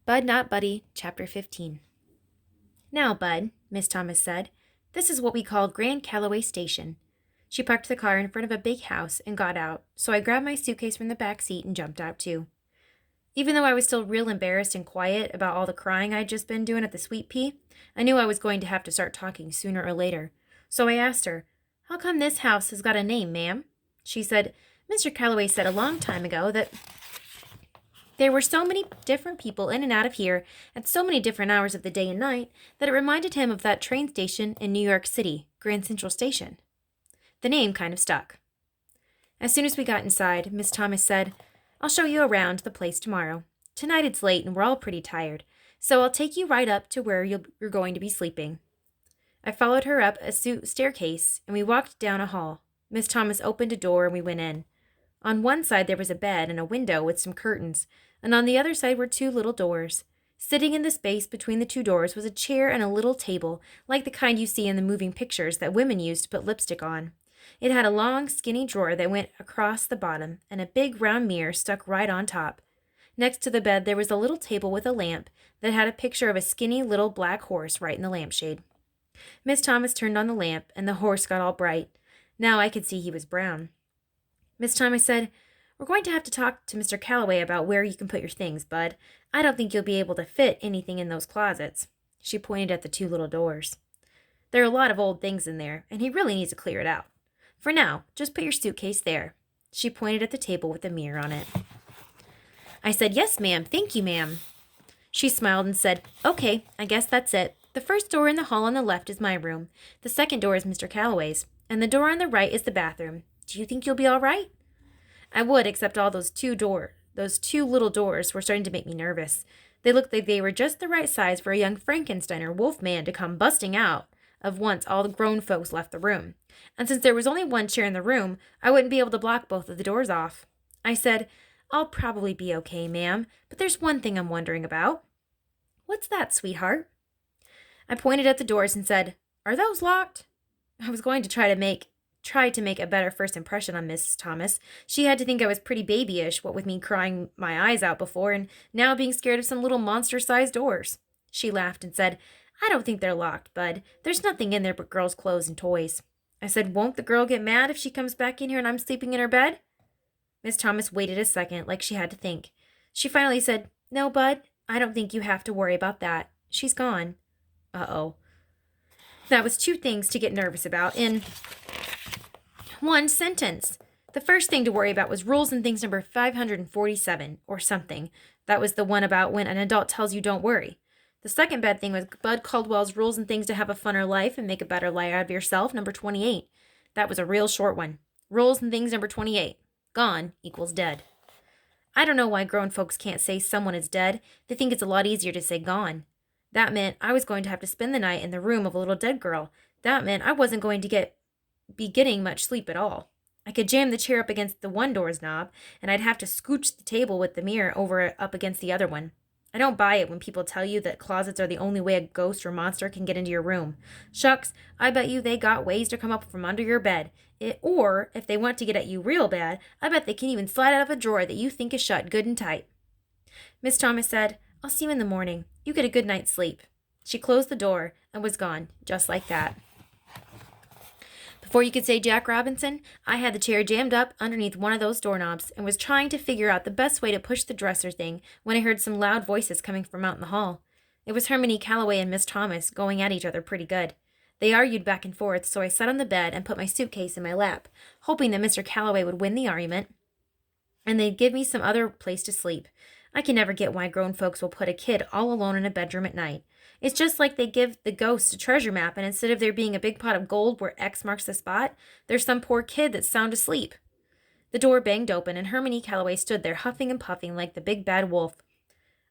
Bud Not Buddy, Chapter 15. Now, Bud, Miss Thomas said, this is what we call Grand Calloway Station. She parked the car in front of a big house and got out, so I grabbed my suitcase from the back seat and jumped out too. Even though I was still real embarrassed and quiet about all the crying I'd just been doing at the Sweet Pea, I knew I was going to have to start talking sooner or later. So I asked her, "How come this house has got a name, ma'am?" She said, "Mr. Calloway said a long time ago that there were so many different people in and out of here at so many different hours of the day and night that it reminded him of that train station in New York City, Grand Central Station." The name kind of stuck. As soon as we got inside, Miss Thomas said, "I'll show you around the place tomorrow. Tonight it's late and we're all pretty tired, so I'll take you right up to where you're going to be sleeping." I followed her up a staircase and we walked down a hall. Miss Thomas opened a door and we went in. On one side there was a bed and a window with some curtains, and on the other side were two little doors. Sitting in the space between the two doors was a chair and a little table, like the kind you see in the moving pictures that women use to put lipstick on. It had a long, skinny drawer that went across the bottom, and a big round mirror stuck right on top. Next to the bed there was a little table with a lamp that had a picture of a skinny little black horse right in the lampshade. Miss Thomas turned on the lamp, and the horse got all bright. Now I could see he was brown. Miss Thomas said, "We're going to have to talk to Mr. Calloway about where you can put your things, Bud. I don't think you'll be able to fit anything in those closets." She pointed at the two little doors. "There are a lot of old things in there, and he really needs to clear it out. For now, just put your suitcase there." She pointed at the table with the mirror on it. I said, "Yes, ma'am. Thank you, ma'am." She smiled and said, "Okay, I guess that's it. The first door in the hall on the left is my room. The second door is Mr. Calloway's, and the door on the right is the bathroom. Do you think you'll be all right?" I would, except all those two little doors were starting to make me nervous. They looked like they were just the right size for a young Frankenstein or wolf man to come busting out of once all the grown folks left the room. And since there was only one chair in the room, I wouldn't be able to block both of the doors off. I said, "I'll probably be okay, ma'am, but there's one thing I'm wondering about." "What's that, sweetheart?" I pointed at the doors and said, "Are those locked?" I was going to try to make a better first impression on Miss Thomas. She had to think I was pretty babyish, what with me crying my eyes out before and now being scared of some little monster-sized doors. She laughed and said, "I don't think they're locked, Bud. There's nothing in there but girls' clothes and toys." I said, "Won't the girl get mad if she comes back in here and I'm sleeping in her bed?" Miss Thomas waited a second, like she had to think. She finally said, "No, Bud, I don't think you have to worry about that. She's gone." Uh-oh. That was two things to get nervous about in one sentence. The first thing to worry about was rules and things number 547, or something. That was the one about when an adult tells you don't worry. The second bad thing was Bud Caldwell's rules and things to have a funner life and make a better life out of yourself, number 28. That was a real short one. Rules and things number 28. Gone equals dead. I don't know why grown folks can't say someone is dead. They think it's a lot easier to say gone. That meant I was going to have to spend the night in the room of a little dead girl. That meant I wasn't going to be getting much sleep at all. I could jam the chair up against the one door's knob, and I'd have to scooch the table with the mirror up against the other one. I don't buy it when people tell you that closets are the only way a ghost or monster can get into your room. Shucks, I bet you they got ways to come up from under your bed. Or, if they want to get at you real bad, I bet they can even slide out of a drawer that you think is shut good and tight. Miss Thomas said, "I'll see you in the morning. You get a good night's sleep." She closed the door and was gone, just like that. Before you could say Jack Robinson, I had the chair jammed up underneath one of those doorknobs and was trying to figure out the best way to push the dresser thing when I heard some loud voices coming from out in the hall. It was Hermione Calloway and Miss Thomas going at each other pretty good. They argued back and forth, so I sat on the bed and put my suitcase in my lap, hoping that Mr. Calloway would win the argument and they'd give me some other place to sleep. I can never get why grown folks will put a kid all alone in a bedroom at night. It's just like they give the ghost a treasure map, and instead of there being a big pot of gold where X marks the spot, there's some poor kid that's sound asleep. The door banged open, and Hermione Calloway stood there huffing and puffing like the big bad wolf.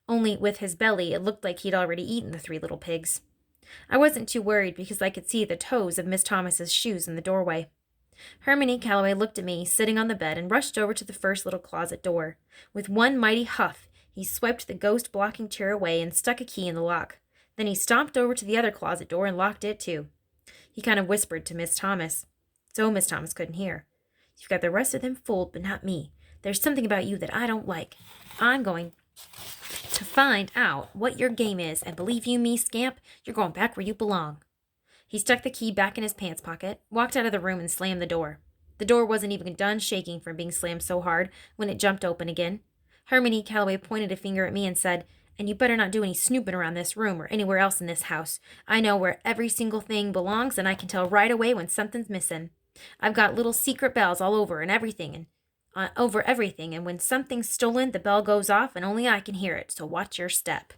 Only with his belly, it looked like he'd already eaten the three little pigs. I wasn't too worried because I could see the toes of Miss Thomas's shoes in the doorway. Hermione Calloway looked at me, sitting on the bed, and rushed over to the first little closet door. With one mighty huff, he swept the ghost-blocking chair away and stuck a key in the lock. Then he stomped over to the other closet door and locked it, too. He kind of whispered to Miss Thomas, so Miss Thomas couldn't hear. "You've got the rest of them fooled, but not me. There's something about you that I don't like. I'm going to find out what your game is, and believe you me, scamp, you're going back where you belong." He stuck the key back in his pants pocket, walked out of the room, and slammed the door. The door wasn't even done shaking from being slammed so hard when it jumped open again. Harmony Calloway pointed a finger at me and said, "And you better not do any snooping around this room or anywhere else in this house. I know where every single thing belongs, and I can tell right away when something's missing. I've got little secret bells all over and everything, and over everything, and when something's stolen, the bell goes off, and only I can hear it, so watch your step."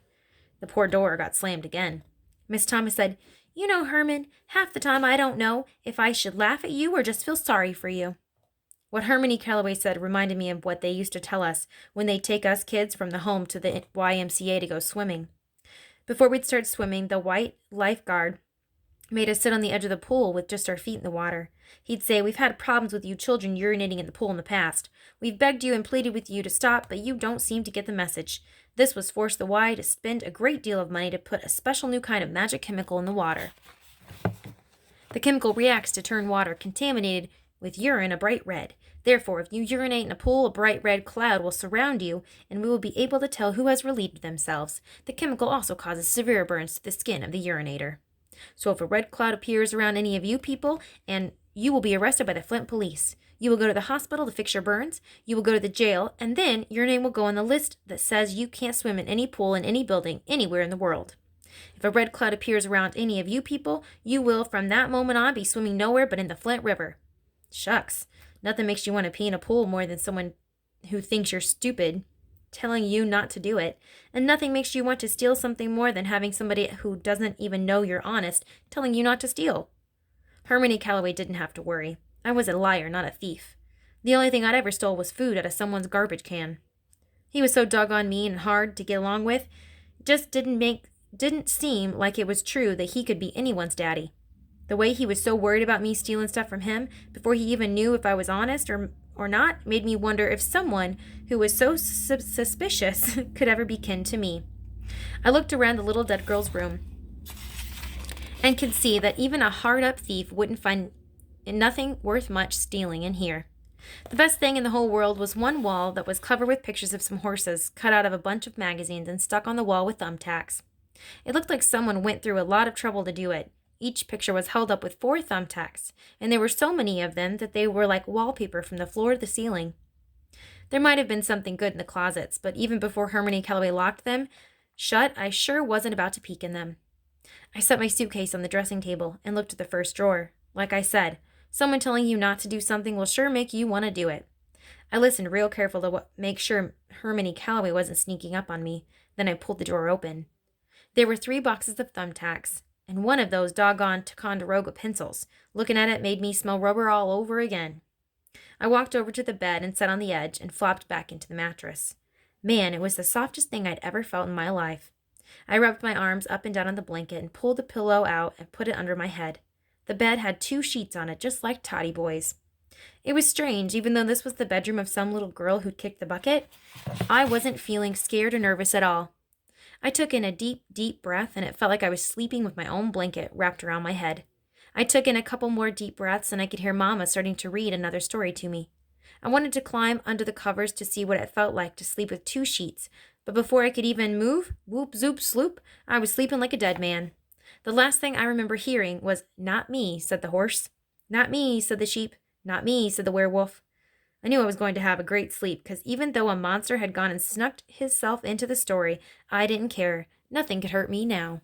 The poor door got slammed again. Miss Thomas said, "You know, Herman, half the time I don't know if I should laugh at you or just feel sorry for you." What Harmony Calloway said reminded me of what they used to tell us when they'd take us kids from the home to the YMCA to go swimming. Before we'd start swimming, the white lifeguard made us sit on the edge of the pool with just our feet in the water. He'd say, "We've had problems with you children urinating in the pool in the past. We've begged you and pleaded with you to stop, but you don't seem to get the message. This was forced the Y to spend a great deal of money to put a special new kind of magic chemical in the water. The chemical reacts to turn water contaminated with urine a bright red. Therefore, if you urinate in a pool, a bright red cloud will surround you, and we will be able to tell who has relieved themselves. The chemical also causes severe burns to the skin of the urinator. So if a red cloud appears around any of you people, and you will be arrested by the Flint police. You will go to the hospital to fix your burns. You will go to the jail, and then your name will go on the list that says you can't swim in any pool in any building anywhere in the world. If a red cloud appears around any of you people, you will from that moment on be swimming nowhere but in the Flint River." Shucks, nothing makes you want to pee in a pool more than someone who thinks you're stupid telling you not to do it, and nothing makes you want to steal something more than having somebody who doesn't even know you're honest telling you not to steal. Harmony Calloway didn't have to worry. I was a liar, not a thief. The only thing I'd ever stole was food out of someone's garbage can. He was so doggone mean and hard to get along with, just didn't seem like it was true that he could be anyone's daddy. The way he was so worried about me stealing stuff from him before he even knew if I was honest or not made me wonder if someone who was so suspicious could ever be kin to me. I looked around the little dead girl's room and could see that even a hard-up thief wouldn't find nothing worth much stealing in here. The best thing in the whole world was one wall that was covered with pictures of some horses cut out of a bunch of magazines and stuck on the wall with thumbtacks. It looked like someone went through a lot of trouble to do it. Each picture was held up with 4 thumbtacks, and there were so many of them that they were like wallpaper from the floor to the ceiling. There might have been something good in the closets, but even before Harmony Calloway locked them shut, I sure wasn't about to peek in them. I set my suitcase on the dressing table and looked at the first drawer. Like I said, someone telling you not to do something will sure make you want to do it. I listened real careful to make sure Harmony Calloway wasn't sneaking up on me. Then I pulled the drawer open. There were 3 boxes of thumbtacks, and one of those doggone Ticonderoga pencils. Looking at it made me smell rubber all over again. I walked over to the bed and sat on the edge and flopped back into the mattress. Man, it was the softest thing I'd ever felt in my life. I rubbed my arms up and down on the blanket and pulled the pillow out and put it under my head. The bed had 2 sheets on it, just like Toddy Boy's. It was strange, even though this was the bedroom of some little girl who'd kicked the bucket. I wasn't feeling scared or nervous at all. I took in a deep, deep breath, and it felt like I was sleeping with my own blanket wrapped around my head. I took in a couple more deep breaths, and I could hear Mama starting to read another story to me. I wanted to climb under the covers to see what it felt like to sleep with 2 sheets, but before I could even move, whoop, zoop, sloop, I was sleeping like a dead man. The last thing I remember hearing was, "Not me," said the horse. "Not me," said the sheep. "Not me," said the werewolf. I knew I was going to have a great sleep, because even though a monster had gone and snuck himself into the story, I didn't care. Nothing could hurt me now.